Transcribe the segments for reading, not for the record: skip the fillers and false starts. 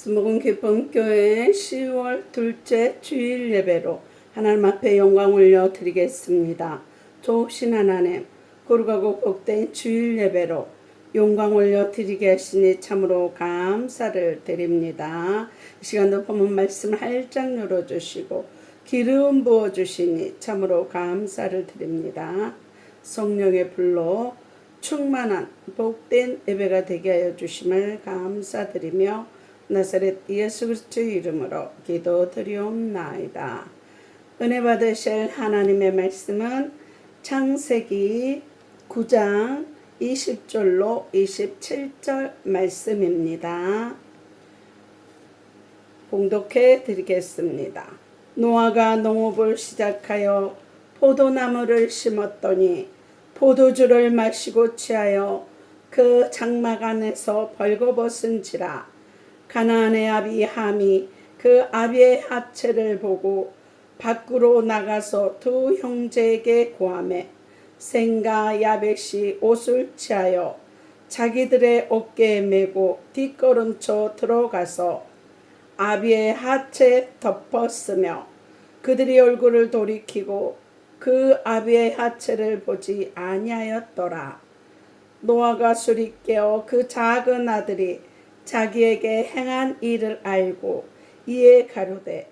스모금 기쁨 교회 10월 둘째 주일 예배로 하나님 앞에 영광 올려 드리겠습니다. 좋으신 하나님, 거룩하고 복된 주일 예배로 영광 올려 드리게 하시니 참으로 감사를 드립니다. 이 시간도 본문 말씀 활짝 열어주시고 기름 부어주시니 참으로 감사를 드립니다. 성령의 불로 충만한 복된 예배가 되게 하여 주심을 감사드리며 나사렛 예수 그리스도의 이름으로 기도드리옵나이다. 은혜 받으실 하나님의 말씀은 창세기 9장 20절로 27절 말씀입니다. 봉독해 드리겠습니다. 노아가 농업을 시작하여 포도나무를 심었더니 포도주를 마시고 취하여 그 장막 안에서 벌거벗은지라. 가나안의 아비 함이 그 아비의 하체를 보고 밖으로 나가서 두 형제에게 고하매 셈과 야벳이 옷을 취하여 자기들의 어깨에 메고 뒷걸음쳐 들어가서 아비의 하체에 덮었으며 그들이 얼굴을 돌이키고 그 아비의 하체를 보지 아니하였더라. 노아가 술이 깨어 그 작은 아들이 자기에게 행한 일을 알고 이에 가로되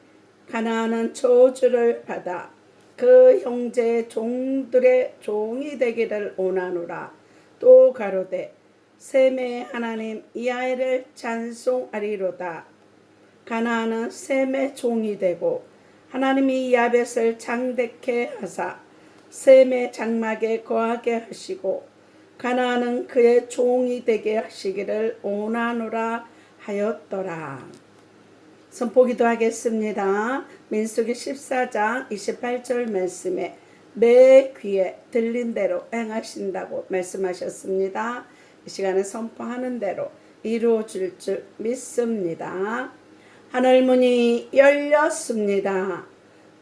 가나안은 저주를 받아 그 형제의 종들의 종이 되기를 원하노라. 또 가로되 셈의 하나님 야훼를 찬송하리로다. 가나안은 셈의 종이 되고 하나님이 야벳을 장대케 하사 셈의 장막에 거하게 하시고 가나안은 그의 종이 되게 하시기를 원하노라 하였더라. 선포기도 하겠습니다. 민수기 14장 28절 말씀에 내 귀에 들린 대로 행하신다고 말씀하셨습니다. 이 시간에 선포하는 대로 이루어질 줄 믿습니다. 하늘문이 열렸습니다.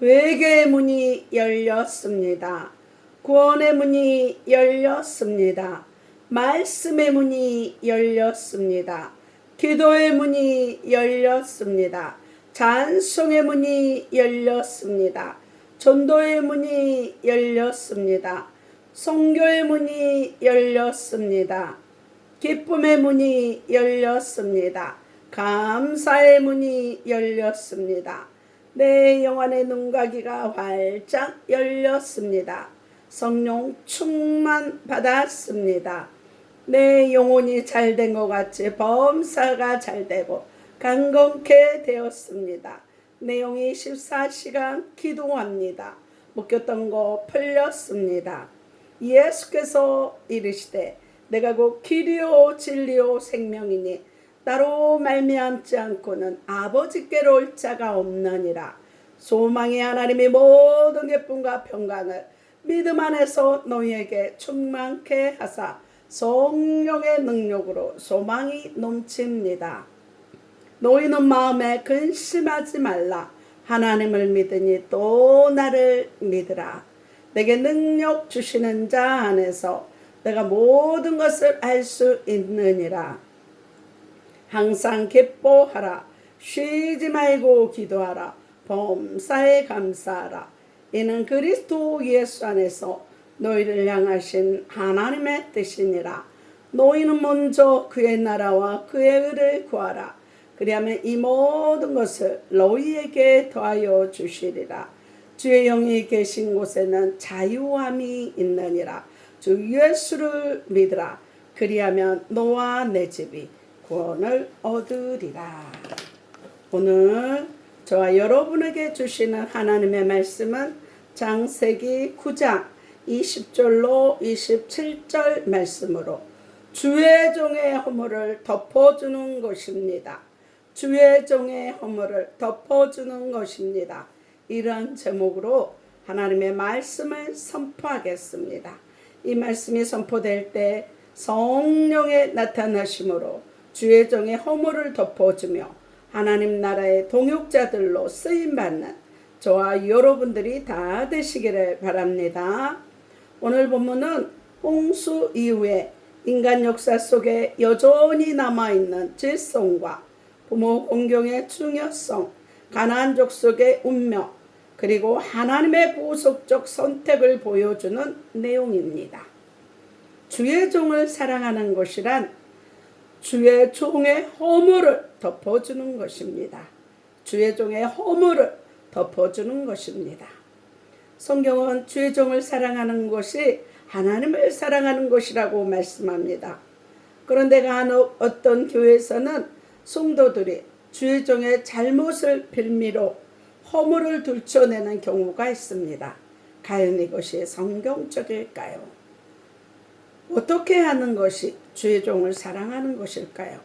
외교의 문이 열렸습니다. 구원의 문이 열렸습니다. 말씀의 문이 열렸습니다. 기도의 문이 열렸습니다. 찬송의 문이 열렸습니다. 전도의 문이 열렸습니다. 선교의 문이 열렸습니다. 기쁨의 문이 열렸습니다. 감사의 문이 열렸습니다. 내 영혼의 눈가기가 활짝 열렸습니다. 성령 충만 받았습니다. 내 영혼이 잘된 것 같이 범사가 잘되고 강건케 되었습니다. 내 영이 14시간 기도합니다. 묶였던 거 풀렸습니다. 예수께서 이르시되 내가 곧 길이요 진리요 생명이니 나로 말미암지 않고는 아버지께로 올 자가 없느니라. 소망의 하나님이 모든 기쁨과 평강을 믿음 안에서 너희에게 충만케 하사 성령의 능력으로 소망이 넘칩니다. 너희는 마음에 근심하지 말라. 하나님을 믿으니 또 나를 믿으라. 내게 능력 주시는 자 안에서 내가 모든 것을 알 수 있느니라. 항상 기뻐하라. 쉬지 말고 기도하라. 범사에 감사하라. 이는 그리스도 예수 안에서 너희를 향하신 하나님의 뜻이니라. 너희는 먼저 그의 나라와 그의 의를 구하라. 그리하면 이 모든 것을 너희에게 더하여 주시리라. 주의 영이 계신 곳에는 자유함이 있느니라. 주 예수를 믿으라. 그리하면 너와 내 집이 구원을 얻으리라. 오늘 저와 여러분에게 주시는 하나님의 말씀은 창세기 9장 20절로 27절 말씀으로 주의 종의 허물을 덮어주는 것입니다. 주의 종의 허물을 덮어주는 것입니다. 이런 제목으로 하나님의 말씀을 선포하겠습니다. 이 말씀이 선포될 때 성령의 나타나심으로 주의 종의 허물을 덮어주며 하나님 나라의 동역자들로 쓰임받는 저와 여러분들이 다 되시기를 바랍니다. 오늘 본문은 홍수 이후에 인간 역사 속에 여전히 남아있는 질성과 부모 공경의 중요성, 가나안 족속의 운명, 그리고 하나님의 구속적 선택을 보여주는 내용입니다. 주의 종을 사랑하는 것이란 주의 종의 허물을 덮어주는 것입니다. 주의 종의 허물을 덮어주는 것입니다. 성경은 주의 종을 사랑하는 것이 하나님을 사랑하는 것이라고 말씀합니다. 그런데 어떤 교회에서는 성도들이 주의 종의 잘못을 빌미로 허물을 들춰내는 경우가 있습니다. 과연 이것이 성경적일까요? 어떻게 하는 것이 주의 종을 사랑하는 것일까요?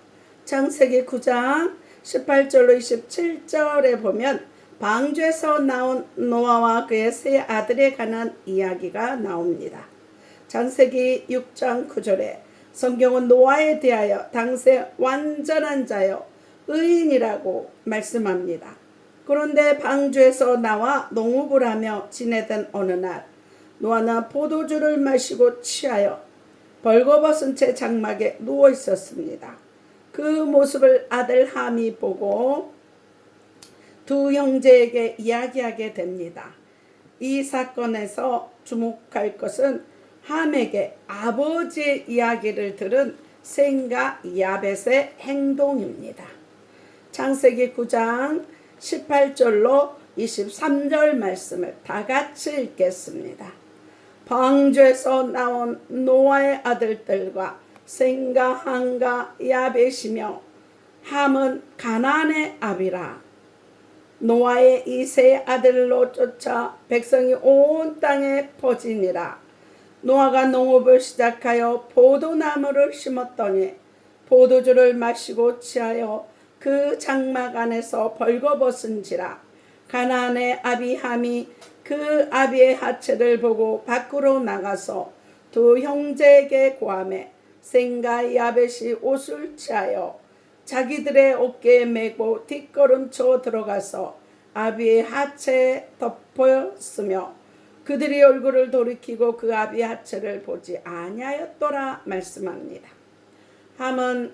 창세기 9장 18절로 27절에 보면 방주에서 나온 노아와 그의 세 아들에 관한 이야기가 나옵니다. 창세기 6장 9절에 성경은 노아에 대하여 당시 완전한 자여 의인이라고 말씀합니다. 그런데 방주에서 나와 농업을 하며 지내던 어느 날 노아는 포도주를 마시고 취하여 벌거벗은 채 장막에 누워 있었습니다. 그 모습을 아들 함이 보고 두 형제에게 이야기하게 됩니다. 이 사건에서 주목할 것은 함에게 아버지의 이야기를 들은 셈과 야벳의 행동입니다. 창세기 9장 18절로 23절 말씀을 다 같이 읽겠습니다. 방주에서 나온 노아의 아들들과 셈과 함과 야벳이며 함은 가나안의 아비라. 노아의 이 세 아들로 쫓아 백성이 온 땅에 퍼지니라. 노아가 농업을 시작하여 포도나무를 심었더니 포도주를 마시고 취하여 그 장막 안에서 벌거벗은지라. 가나안의 아비 함이 그 아비의 하체를 보고 밖으로 나가서 두 형제에게 고하매 셈과 야벳이 옷을 취하여 자기들의 어깨에 메고 뒷걸음쳐 들어가서 아비의 하체에 덮었으며 그들이 얼굴을 돌이키고 그 아비의 하체를 보지 아니하였더라 말씀합니다. 함은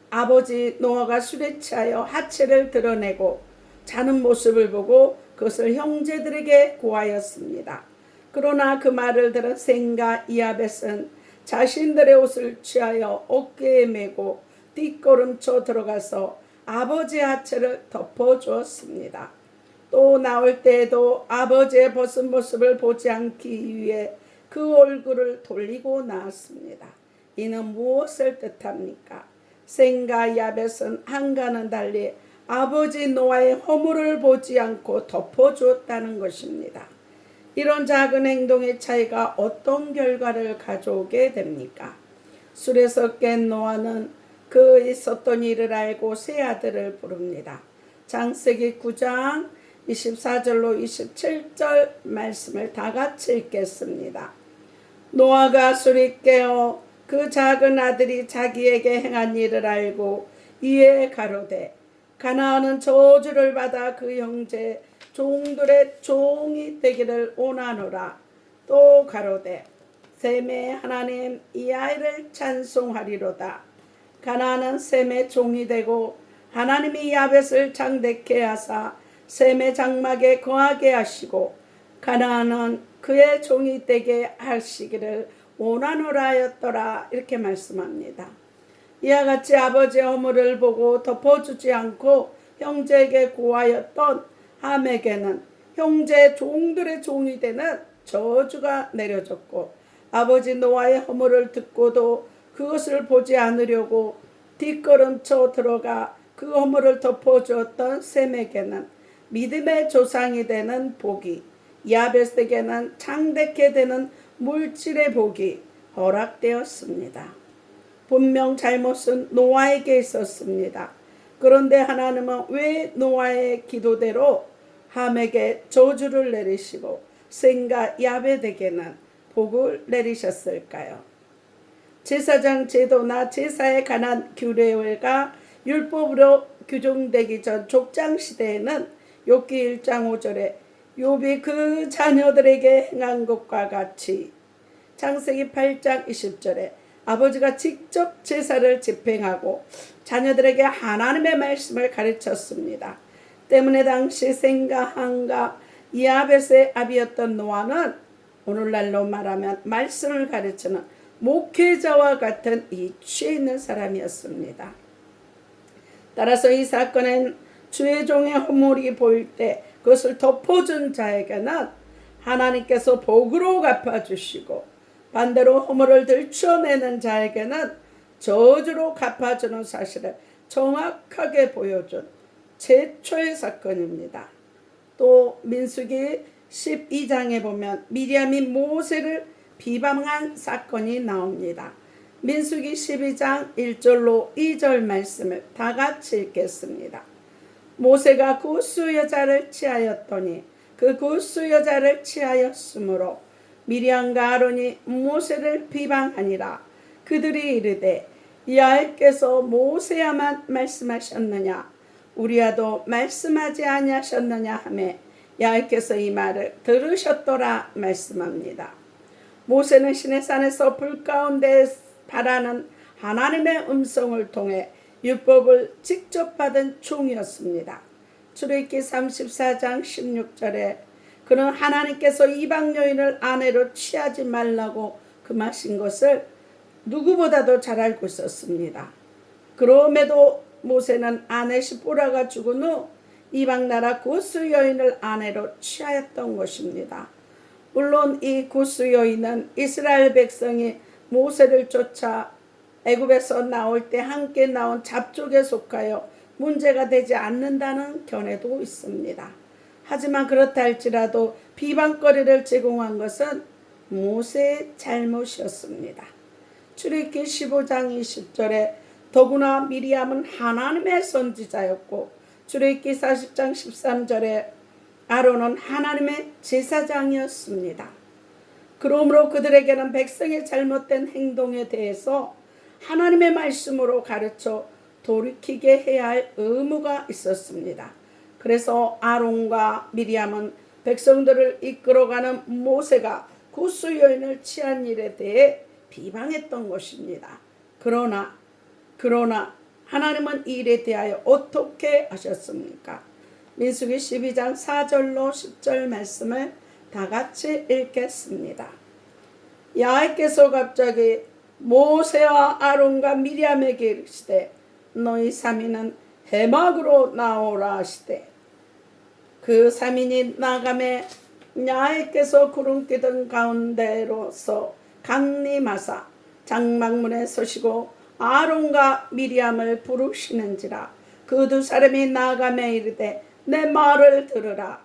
아버지 노아가 술에 취하여 하체를 드러내고 자는 모습을 보고 그것을 형제들에게 고하였습니다. 그러나 그 말을 들은 셈과 야벳은 자신들의 옷을 취하여 어깨에 메고 뒷걸음쳐 들어가서 아버지의 하체를 덮어주었습니다. 또 나올 때에도 아버지의 벗은 모습을 보지 않기 위해 그 얼굴을 돌리고 나왔습니다. 이는 무엇을 뜻합니까? 셈과 야벳은 함과는 달리 아버지 노아의 허물을 보지 않고 덮어주었다는 것입니다. 이런 작은 행동의 차이가 어떤 결과를 가져오게 됩니까? 술에서 깬 노아는 그 있었던 일을 알고 세 아들을 부릅니다. 창세기 9장 24절로 27절 말씀을 다 같이 읽겠습니다. 노아가 술이 깨어 그 작은 아들이 자기에게 행한 일을 알고 이에 가로되 가나안은 저주를 받아 그 형제 종들의 종이 되기를 원하노라. 또 가로되 셈의 하나님 이 아이를 찬송하리로다. 가나안은 셈의 종이 되고 하나님이 야벳을 장대케 하사 셈의 장막에 거하게 하시고 가나안은 그의 종이 되게 하시기를 원하노라 하였더라. 이렇게 말씀합니다. 이와 같이 아버지의 허물을 보고 덮어주지 않고 형제에게 고하였던 함에게는 형제 종들의 종이 되는 저주가 내려졌고 아버지 노아의 허물을 듣고도 그것을 보지 않으려고 뒷걸음쳐 들어가 그 허물을 덮어주었던 셈에게는 믿음의 조상이 되는 복이, 야벳에게는 창대케 되는 물질의 복이 허락되었습니다. 분명 잘못은 노아에게 있었습니다. 그런데 하나님은 왜 노아의 기도대로 함에게 저주를 내리시고 셈과 야벳에게는 복을 내리셨을까요? 제사장 제도나 제사에 관한 규례가 율법으로 규정되기 전 족장 시대에는 욥기 1장 5절에 욥이 그 자녀들에게 행한 것과 같이 창세기 8장 20절에 아버지가 직접 제사를 집행하고 자녀들에게 하나님의 말씀을 가르쳤습니다. 때문에 당시 셈과 함과 야벳의 아비였던 노아는 오늘날로 말하면 말씀을 가르치는 목회자와 같은 이치에 있는 사람이었습니다. 따라서 이 사건엔 주의 종의 허물이 보일 때 그것을 덮어준 자에게는 하나님께서 복으로 갚아주시고, 반대로 허물을 들춰내는 자에게는 저주로 갚아주는 사실을 정확하게 보여준 최초의 사건입니다. 또 민수기 12장에 보면 미리암이 모세를 비방한 사건이 나옵니다. 민수기 12장 1절로 2절 말씀을 다 같이 읽겠습니다. 모세가 구스 여자를 취하였더니 그 구스 여자를 취하였으므로 미리암과 아론이 모세를 비방하니라. 그들이 이르되 여호와께서 모세야만 말씀하셨느냐 우리야도 말씀하지 아니하셨느냐 하매 여호와께서 이 말을 들으셨더라 말씀합니다. 모세는 시내산에서 불 가운데 바라는 하나님의 음성을 통해 율법을 직접 받은 종이었습니다. 출애굽기 34장 16절에 그는 하나님께서 이방 여인을 아내로 취하지 말라고 금하신 것을 누구보다도 잘 알고 있었습니다. 그럼에도 모세는 아내 시보라가 죽은 후 이방 나라 구스 여인을 아내로 취하였던 것입니다. 물론 이 구스 여인은 이스라엘 백성이 모세를 쫓아 애굽에서 나올 때 함께 나온 잡족에 속하여 문제가 되지 않는다는 견해도 있습니다. 하지만 그렇다 할지라도 비방거리를 제공한 것은 모세의 잘못이었습니다. 출애굽기 15장 20절에 더구나 미리암은 하나님의 선지자였고, 출애굽기 40장 13절에 아론은 하나님의 제사장이었습니다. 그러므로 그들에게는 백성의 잘못된 행동에 대해서 하나님의 말씀으로 가르쳐 돌이키게 해야 할 의무가 있었습니다. 그래서 아론과 미리암은 백성들을 이끌어가는 모세가 구스 여인을 취한 일에 대해 비방했던 것입니다. 그러나 하나님은 이 일에 대하여 어떻게 하셨습니까? 민수기 12장 4절로 10절 말씀을 다 같이 읽겠습니다. 여호와께서 갑자기 모세와 아론과 미리암에게 이르시되 너희 3인은 해막으로 나오라 하시되 그 3인이 나가매 여호와께서 구름 기둥 가운데로서 강림하사 장막문에 서시고 아론과 미리암을 부르시는지라. 그 두 사람이 나가매 이르되 내 말을 들으라.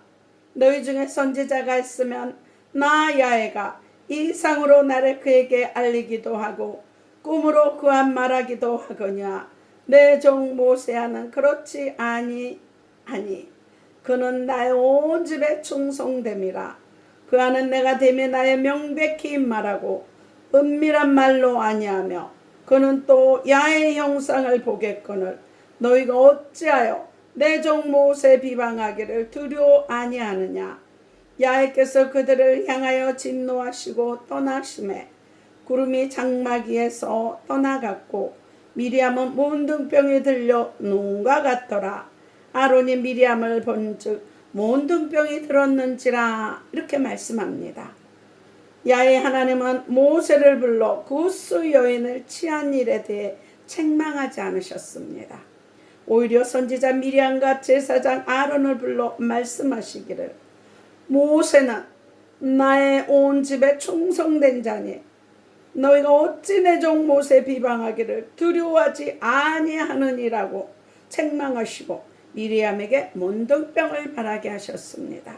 너희 중에 선지자가 있으면 나 야훼가 이상으로 나를 그에게 알리기도 하고 꿈으로 그와 말하기도 하거냐. 내 종 모세야는 그렇지 아니하니 그는 나의 온 집에 충성됨이라. 그 안은 내가 됨에 나의 명백히 말하고 은밀한 말로 아니하며 그는 또 야의 형상을 보겠거늘 너희가 어찌하여 내 종 모세 비방하기를 두려워 아니하느냐. 야훼께서 그들을 향하여 진노하시고 떠나심에 구름이 장막 위에서 떠나갔고 미리암은 몬둥병이 들려 눈과 같더라. 아론이 미리암을 본즉 몬둥병이 들었는지라. 이렇게 말씀합니다. 야훼 하나님은 모세를 불러 구스 여인을 취한 일에 대해 책망하지 않으셨습니다. 오히려 선지자 미리암과 제사장 아론을 불러 말씀하시기를 모세는 나의 온 집에 충성된 자니 너희가 어찌 내 종 모세 비방하기를 두려워하지 아니하느니라고 책망하시고 미리암에게 몬둥병을 바라게 하셨습니다.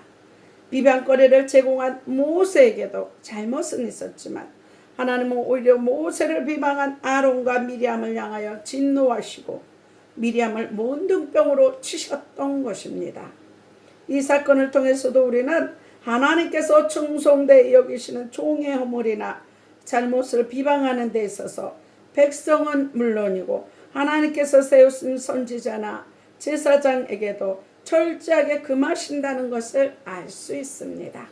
비방거리를 제공한 모세에게도 잘못은 있었지만 하나님은 오히려 모세를 비방한 아론과 미리암을 향하여 진노하시고 미리암을 몬둥병으로 치셨던 것입니다. 이 사건을 통해서도 우리는 하나님께서 충성되이 여기시는 종의 허물이나 잘못을 비방하는 데 있어서 백성은 물론이고 하나님께서 세우신 선지자나 제사장에게도 철저하게 금하신다는 것을 알 수 있습니다.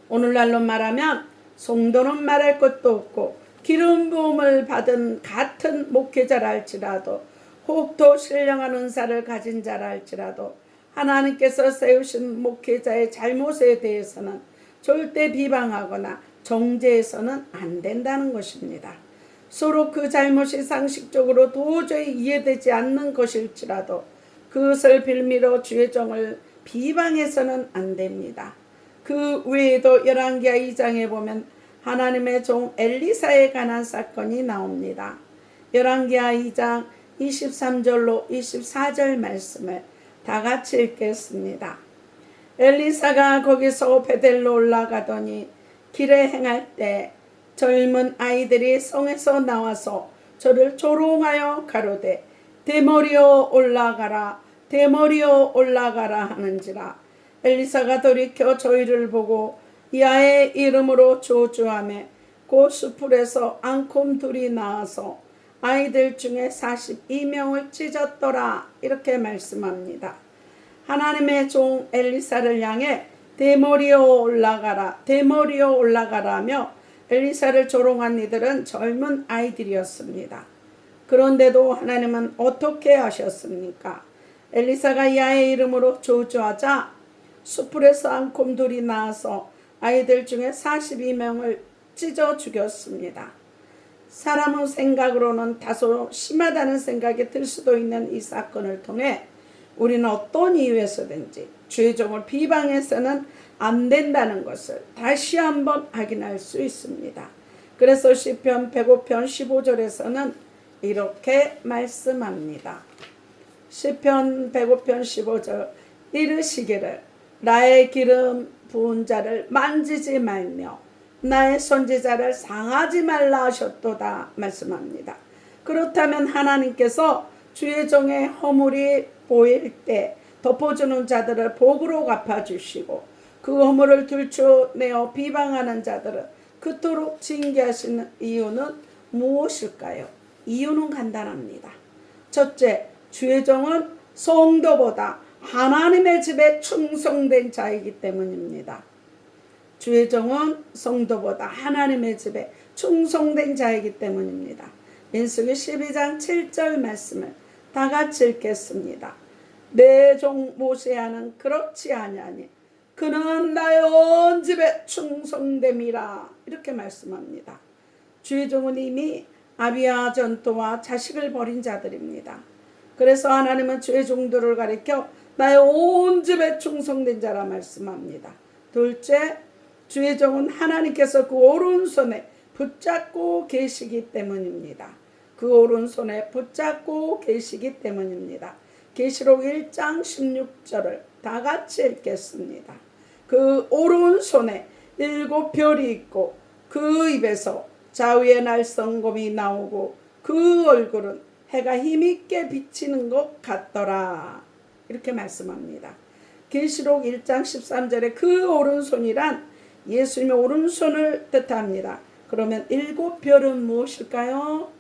오늘날로 말하면 성도는 말할 것도 없고 기름 부음을 받은 같은 목회자라 할지라도, 혹도 신령한 은사를 가진 자라 할지라도 하나님께서 세우신 목회자의 잘못에 대해서는 절대 비방하거나 정죄해서는 안 된다는 것입니다. 서로 그 잘못이 상식적으로 도저히 이해되지 않는 것일지라도 그것을 빌미로 주의 종을 비방해서는 안 됩니다. 그 외에도 열왕기하 2장에 보면 하나님의 종 엘리사에 관한 사건이 나옵니다. 열왕기하 2장 23절로 24절 말씀을 다 같이 읽겠습니다. 엘리사가 거기서 베델로 올라가더니 길에 행할 때 젊은 아이들이 성에서 나와서 저를 조롱하여 가로되 대머리여 올라가라 대머리여 올라가라 하는지라. 엘리사가 돌이켜 저희를 보고 야의 이름으로 조주하매 그 수풀에서 앙콤 둘이 나와서 아이들 중에 42명을 찢었더라. 이렇게 말씀합니다. 하나님의 종 엘리사를 향해 대머리여 올라가라 대머리여 올라가라며 엘리사를 조롱한 이들은 젊은 아이들이었습니다. 그런데도 하나님은 어떻게 하셨습니까? 엘리사가 야의 이름으로 조주하자 수풀에서 앙콤들이 나와서 아이들 중에 42명을 찢어 죽였습니다. 사람의 생각으로는 다소 심하다는 생각이 들 수도 있는 이 사건을 통해 우리는 어떤 이유에서든지 주의 종을 비방해서는 안 된다는 것을 다시 한번 확인할 수 있습니다. 그래서 시편 105편 15절에서는 이렇게 말씀합니다. 시편 105편 15절 이르시기를 나의 기름 부은 자를 만지지 말며 나의 선지자를 상하지 말라 하셨도다 말씀합니다. 그렇다면 하나님께서 주의 종의 허물이 보일 때 덮어주는 자들을 복으로 갚아주시고 그 허물을 들춰내어 비방하는 자들을 그토록 징계하시는 이유는 무엇일까요? 이유는 간단합니다. 첫째, 주의 종은 성도보다 하나님의 집에 충성된 자이기 때문입니다. 주의 종은 성도보다 하나님의 집에 충성된 자이기 때문입니다. 민수기 12장 7절 말씀을 다 같이 읽겠습니다. 내 종 모세야는 그렇지 아니하니 그는 나의 온 집에 충성됨이라. 이렇게 말씀합니다. 주의 종은 이미 아비야 전토와 자식을 버린 자들입니다. 그래서 하나님은 주의 종들을 가리켜 나의 온 집에 충성된 자라 말씀합니다. 둘째, 주의 종은 하나님께서 그 오른손에 붙잡고 계시기 때문입니다. 그 오른손에 붙잡고 계시기 때문입니다. 계시록 1장 16절을 다 같이 읽겠습니다. 그 오른손에 7별이 있고 그 입에서 좌우의 날성검이 나오고 그 얼굴은 해가 힘있게 비치는 것 같더라. 이렇게 말씀합니다. 계시록 1장 13절에 그 오른손이란 예수님의 오른손을 뜻합니다. 그러면 7별은 무엇일까요?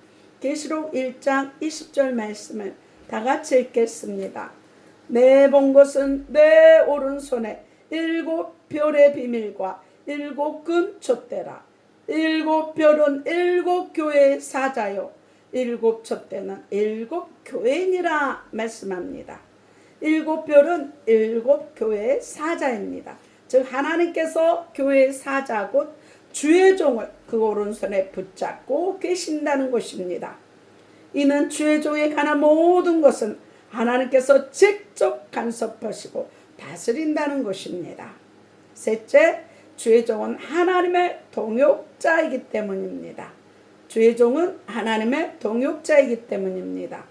계시록 1장 20절 말씀을 다 같이 읽겠습니다. 내 본 것은 내 오른손에 7별의 비밀과 7금 촛대라. 7별은 7교회의 사자요 7촛대는 7교회니라 말씀합니다. 7별은 7교회의 사자입니다. 즉 하나님께서 교회의 사자 곧 주의 종을 그 오른손에 붙잡고 계신다는 것입니다. 이는 주의 종에 관한 모든 것은 하나님께서 직접 간섭하시고 다스린다는 것입니다. 셋째, 주의 종은 하나님의 동역자이기 때문입니다. 주의 종은 하나님의 동역자이기 때문입니다.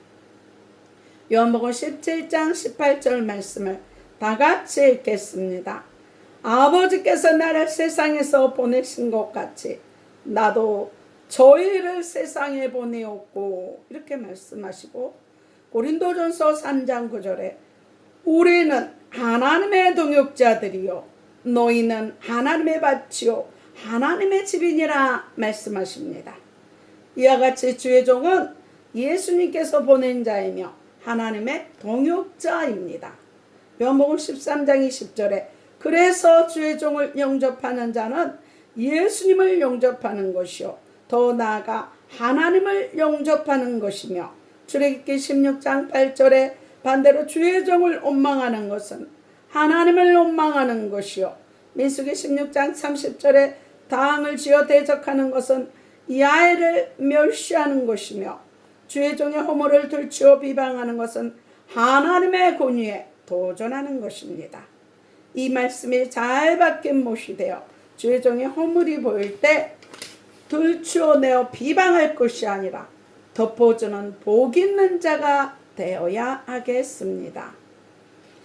요한복음 17장 18절 말씀을 다 같이 읽겠습니다. 아버지께서 나를 세상에서 보내신 것 같이 나도 저희를 세상에 보내었고 이렇게 말씀하시고 고린도전서 3장 9절에 우리는 하나님의 동역자들이요 너희는 하나님의 밭이요 하나님의 집이니라 말씀하십니다. 이와 같이 주의 종은 예수님께서 보낸 자이며 하나님의 동역자입니다. 요한복음 13장 20절에 그래서 주의 종을 영접하는 자는 예수님을 영접하는 것이요 더 나아가 하나님을 영접하는 것이며, 출애굽기 16장 8절에 반대로 주의 종을 원망하는 것은 하나님을 원망하는 것이요, 민수기 16장 30절에 당을 지어 대적하는 것은 야훼를 멸시하는 것이며, 주의 종의 허물을 들추어 비방하는 것은 하나님의 권위에 도전하는 것입니다. 이 말씀이 잘 박힌 못이 되어 주의 종의 허물이 보일 때 들추어내어 비방할 것이 아니라 덮어주는 복 있는 자가 되어야 하겠습니다.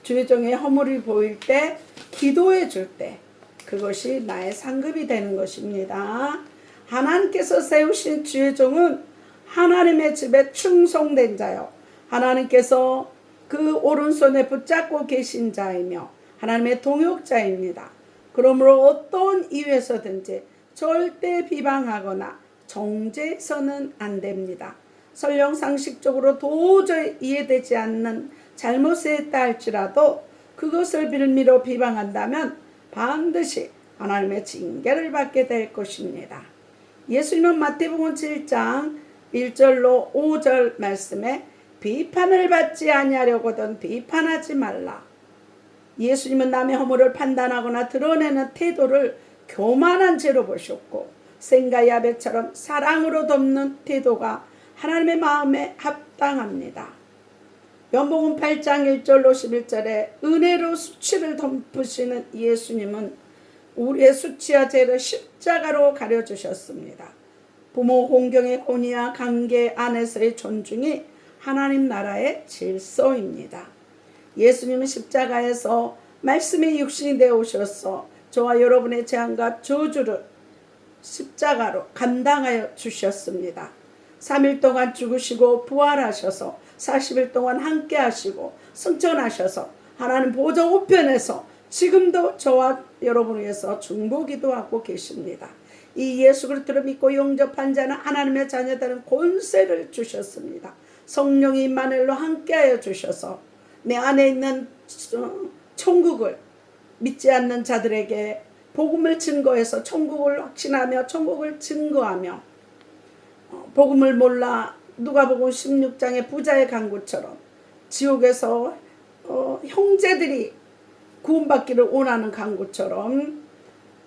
주의 종의 허물이 보일 때 기도해 줄 때 그것이 나의 상급이 되는 것입니다. 하나님께서 세우신 주의 종은 하나님의 집에 충성된 자요, 하나님께서 그 오른손에 붙잡고 계신 자이며 하나님의 동역자입니다. 그러므로 어떤 이유에서든지 절대 비방하거나 정죄해서는 안 됩니다. 설령 상식적으로 도저히 이해되지 않는 잘못을 했다 할지라도 그것을 빌미로 비방한다면 반드시 하나님의 징계를 받게 될 것입니다. 예수님은 마태복음 7장 1절로 5절 말씀에 비판을 받지 아니하려거든 비판하지 말라. 예수님은 남의 허물을 판단하거나 드러내는 태도를 교만한 죄로 보셨고, 셈과 야벳처럼 사랑으로 덮는 태도가 하나님의 마음에 합당합니다. 요한복음 8장 1절로 11절에 은혜로 수치를 덮으시는 예수님은 우리의 수치와 죄를 십자가로 가려주셨습니다. 부모 공경의 권위와 관계 안에서의 존중이 하나님 나라의 질서입니다. 예수님은 십자가에서 말씀의 육신이 되어 오셔서 저와 여러분의 재앙과 저주를 십자가로 감당하여 주셨습니다. 3일 동안 죽으시고 부활하셔서 40일 동안 함께 하시고 승천하셔서 하나님 보좌 우편에서 지금도 저와 여러분을 위해서 중보기도 하고 계십니다. 이 예수 그리스도를 믿고 영접한 자는 하나님의 자녀들은 권세를 주셨습니다. 성령이 임마누엘로 함께하여 주셔서 내 안에 있는 천국을 믿지 않는 자들에게 복음을 증거해서 천국을 확신하며 천국을 증거하며, 복음을 몰라 누가복음 16장의 부자의 간구처럼 지옥에서 형제들이 구원받기를 원하는 간구처럼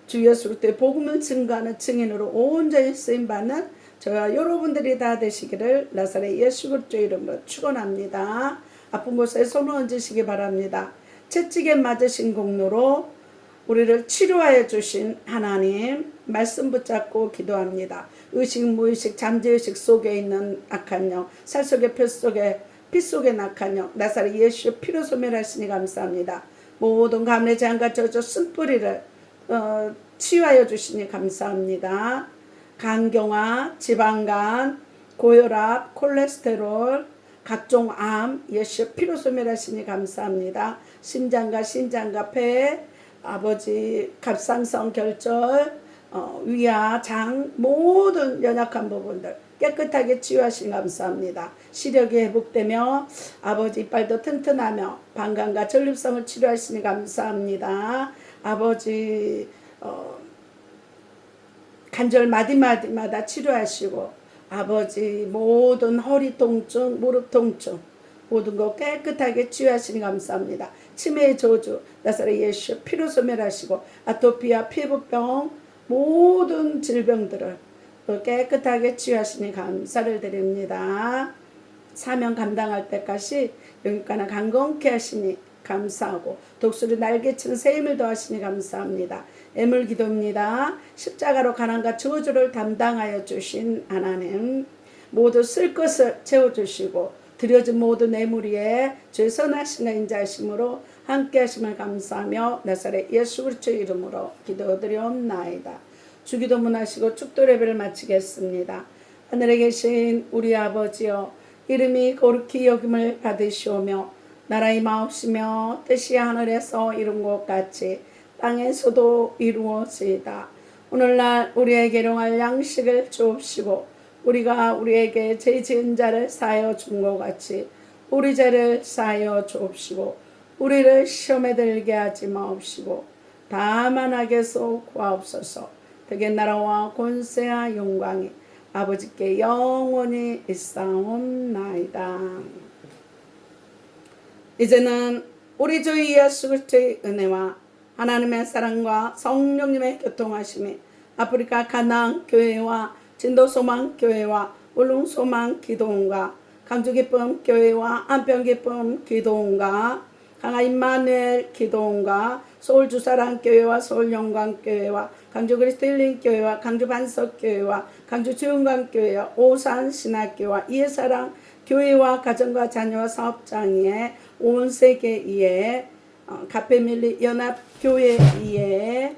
주 예수 그리스도의 복음을 증거하는 증인으로 온전히 쓰임받는 저와 여러분들이 다 되시기를 나사렛 예수 그리스도의 이름으로 축원합니다. 아픈 곳에 손을 얹으시기 바랍니다. 채찍에 맞으신 공로로 우리를 치료하여 주신 하나님 말씀 붙잡고 기도합니다. 의식 무의식 잠재의식 속에 있는 악한 영, 살 속에 피 속에 낙한 영, 나사렛 예수의 피로 소멸하시니 감사합니다. 모든 가문의 재앙과 저주 쓴뿌리를 치유하여 주시니 감사합니다. 간경화, 지방간, 고혈압, 콜레스테롤, 각종 암, 예수의 피로 소멸하시니 감사합니다. 심장과 신장과 폐, 아버지 갑상선 결절, 위와 장, 모든 연약한 부분들 깨끗하게 치유하시니 감사합니다. 시력이 회복되며 아버지 이빨도 튼튼하며 방광과 전립선을 치료하시니 감사합니다. 아버지 관절 마디마디마다 치료하시고, 아버지 모든 허리 통증, 무릎 통증 모든 것 깨끗하게 치유하시니 감사합니다. 치매의 저주 나사렛 예수 피로 소멸하시고, 아토피와 피부병 모든 질병들을 깨끗하게 치유하시니 감사를 드립니다. 사명 감당할 때까지 영육간을 강건케 하시니 감사하고, 독수리 날개치는 새 힘을 더하시니 감사합니다. 애물 기도입니다. 십자가로 가난과 저주를 담당하여 주신 하나님, 모두 쓸 것을 채워주시고 드려진 모든 애물 위에 주의 선하신 인자하심으로 함께 하심을 감사하며 나사렛 예수 그리스도의 이름으로 기도드리옵나이다. 주기도문 하시고 축도 예배를 마치겠습니다. 하늘에 계신 우리 아버지여, 이름이 거룩히 여김을 받으시오며 나라의 마옵시며 뜻이 하늘에서 이룬 것 같이 땅에서도 이루어지이다. 오늘날 우리에게 일용할 양식을 주옵시고, 우리가 우리에게 죄 지은 자를 사하여 준 것 같이 우리 죄를 사하여 주옵시고, 우리를 시험에 들게 하지 마옵시고 다만 악에서 구하옵소서. 되게 나라와 권세와 영광이 아버지께 영원히 있사옵나이다. 이제는 우리 주 예수 그리스도의 은혜와 하나님의 사랑과 성령님의 교통하심이 아프리카 가나안 교회와 진도소망 교회와 울릉소망 기도원과 강주기쁨 교회와 안평기쁨 기도원과 강화 임마누엘 기도원과 서울주사랑 교회와 서울영광 교회와 강주 그리스도 힐링 교회와 강주 반석 교회와 강주 주영광 교회와 오산 신학교와 이해사랑 교회와 가정과 자녀와 사업장에 온 세계에 가페밀리 연합교회에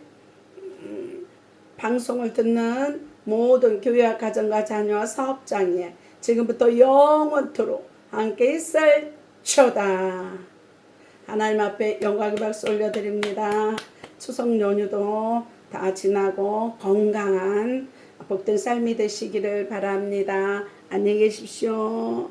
방송을 듣는 모든 교회와 가정과 자녀와 사업장에 지금부터 영원토록 함께 있을지어다. 하나님 앞에 영광의 박수 올려드립니다. 추석 연휴도 다 지나고 건강한 복된 삶이 되시기를 바랍니다. 안녕히 계십시오.